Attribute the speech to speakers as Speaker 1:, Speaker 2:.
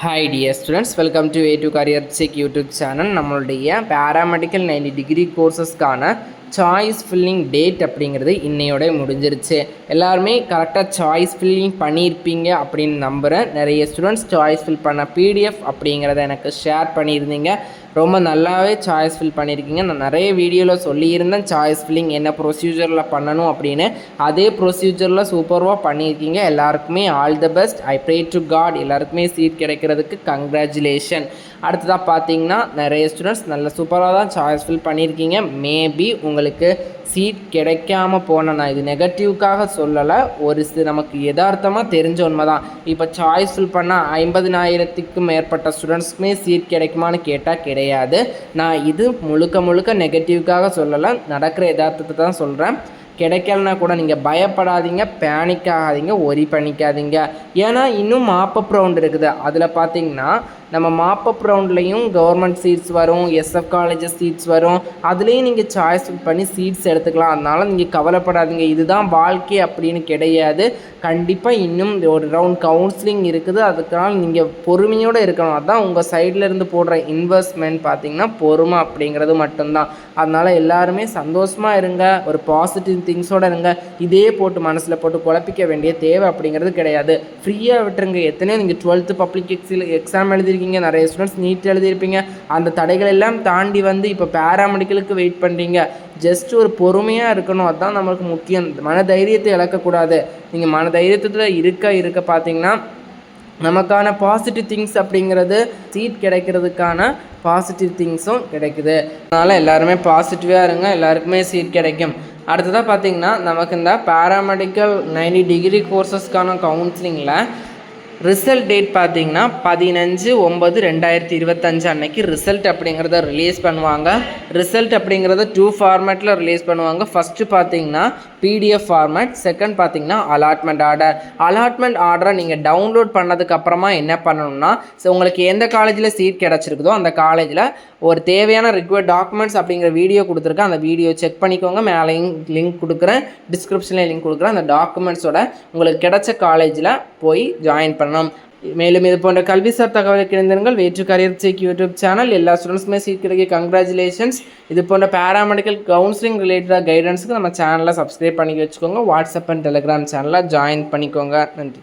Speaker 1: Hi dear students, welcome to A2 Career Check YouTube channel. நம்மளுடைய paramedical 90 degree courses-கான choice filling date அப்படிங்கிறது இன்னையோட முடிஞ்சிருச்சு. எல்லாருமே கரெக்டாக சாய்ஸ் ஃபில்லிங் பண்ணியிருப்பீங்க அப்படின்னு நம்புகிறேன். நிறைய ஸ்டூடெண்ட்ஸ் சாய்ஸ் ஃபில் பண்ண பிடிஎஃப் அப்படிங்கிறத எனக்கு ஷேர் பண்ணியிருந்தீங்க. ரொம்ப நல்லாவே சாய்ஸ் ஃபில் பண்ணியிருக்கீங்க. நான் நிறைய வீடியோவில் சொல்லியிருந்தேன் சாய்ஸ் ஃபில்லிங் என்ன ப்ரொசீஜரில் பண்ணணும் அப்படின்னு. அதே ப்ரொசீஜரில் சூப்பராக பண்ணியிருக்கீங்க. எல்லாருக்குமே all the best. I pray to God எல்லாருக்குமே சீட் கிடைக்கிறதுக்கு கங்க்ராச்சுலேஷன். அடுத்ததாக பார்த்தீங்கன்னா நிறைய ஸ்டூடெண்ட்ஸ் நல்ல சூப்பராக தான் சாய்ஸ் ஃபில் பண்ணியிருக்கீங்க. மேபி உங்களுக்கு சீட் கிடைக்காம போன நான் இது நெகட்டிவ்க்காக சொல்லலை, நமக்கு யதார்த்தமாக தெரிஞ்ச உண்மை தான். இப்போ சாய்ஸ் ஃபில் பண்ணால் 50,000க்கும் மேற்பட்ட ஸ்டூடெண்ட்ஸ்க்குமே சீட் கிடைக்குமான்னு கேட்டால் கிடையாது. நான் இது முழுக்க நெகட்டிவ்க்காக சொல்லலை, நடக்கிற யதார்த்தத்தை தான் சொல்கிறேன். கிடைக்கலனா கூட நீங்கள் பயப்படாதீங்க, பேனிக் ஆகாதீங்க, ஒரி பண்ணிக்காதீங்க. ஏன்னா இன்னும் மாப்பப் ரவுண்ட் இருக்குது. அதில் பார்த்தீங்கன்னா நம்ம மாப்பப் ரவுண்ட்லேயும் கவர்மெண்ட் சீட்ஸ் வரும், எஸ்எஃப் காலேஜஸ் சீட்ஸ் வரும். அதுலேயும் நீங்கள் சாய்ஸ் பண்ணி சீட்ஸ் எடுத்துக்கலாம். அதனால் நீங்கள் கவலைப்படாதீங்க, இதுதான் வாழ்க்கை அப்படின்னு கிடையாது. கண்டிப்பாக இன்னும் ஒரு ரவுண்ட் கவுன்சிலிங் இருக்குது. அதுக்காக நீங்கள் பொறுமையோடு இருக்கணும். அதுதான் உங்கள் சைடில் இருந்து போடுற இன்வெஸ்ட்மெண்ட் பார்த்திங்கன்னா பொறுமை அப்படிங்கிறது மட்டும்தான். அதனால் எல்லாருமே சந்தோஷமாக இருங்க, ஒரு பாசிட்டிவ் திங்ஸோடு இருங்க. இதே போட்டு மனசில் போட்டு குழப்பிக்க வேண்டிய தேவை அப்படிங்கிறது கிடையாது. ஃப்ரீயாக விட்டுருங்க. எத்தனையோ நீங்கள் 12th பப்ளிக் எக்ஸாம் எழுதிருக்கீங்க, நிறைய ஸ்டூடெண்ட்ஸ் நீட் எழுதியிருப்பீங்க. அந்த தடைகள் எல்லாம் தாண்டி வந்து இப்போ பேராமெடிக்கலுக்கு வெயிட் பண்ணுறீங்க. ஜஸ்ட் ஒரு பொறுமையாக இருக்கணும், அதுதான் நம்மளுக்கு முக்கியம். மன தைரியத்தை இழக்கக்கூடாது. நீங்கள் மன தைரியத்தில் இருக்க பார்த்தீங்கன்னா நமக்கான பாசிட்டிவ் திங்ஸ் அப்படிங்கிறது சீட் கிடைக்கிறதுக்கான பாசிட்டிவ் திங்ஸும் கிடைக்குது. அதனால் எல்லாருமே பாசிட்டிவாக இருங்க, எல்லாருக்குமே சீட் கிடைக்கும். அடுத்ததாக பார்த்திங்கன்னா நமக்கு இந்த பேராமெடிக்கல் 90 டிகிரி கோர்சஸ்க்கான கவுன்சிலிங்கில் ரிசல்ட் டேட் பார்த்திங்கன்னா 15/9/2025 அன்னைக்கு ரிசல்ட் அப்படிங்கிறத ரிலீஸ் பண்ணுவாங்க. ரிசல்ட் அப்படிங்கிறத 2 ஃபார்மேட்டில் ரிலீஸ் பண்ணுவாங்க. ஃபஸ்ட்டு பார்த்திங்கன்னா பிடிஎஃப் ஃபார்மேட், செகண்ட் பார்த்திங்கன்னா அலாட்மெண்ட் ஆர்டர். அலாட்மெண்ட் ஆர்டரை நீங்கள் டவுன்லோட் பண்ணதுக்கப்புறமா என்ன பண்ணணும்னா, ஸோ உங்களுக்கு எந்த காலேஜில் சீட் கிடச்சிருக்குதோ அந்த காலேஜில் ஒரு தேவையான ரிக்வயர்ட் டாக்குமெண்ட்ஸ் அப்படிங்கிற வீடியோ கொடுத்துருக்கேன். அந்த வீடியோ செக் பண்ணிக்கோங்க. மேலேயும் லிங்க் கொடுக்குறேன், டிஸ்கிரிப்ஷனில் லிங்க் கொடுக்குறேன். அந்த டாக்குமெண்ட்ஸோட உங்களுக்கு கிடைச்ச காலேஜில் போய் ஜாயின் பண்ணணும். மேலும் இது போன்ற கல்விசார் தகவலுக்கு இணைந்திருங்கள். A2 Career Check YouTube channel. எல்லா ஸ்டூடெண்ட்ஸுமே சீட் கிடைக்க கங்க்ராச்சுலேஷன்ஸ். இது போன்ற பேராமெடிக்கல் கவுன்சிலிங் ரிலேட்டடாக கைடன்ஸுக்கு நம்ம சேனலை சப்ஸ்கிரைப் பண்ணி வச்சுக்கோங்க. வாட்ஸ்அப் அண்ட் டெலிகிராம் சேனலில் ஜாயின் பண்ணிக்கோங்க. நன்றி.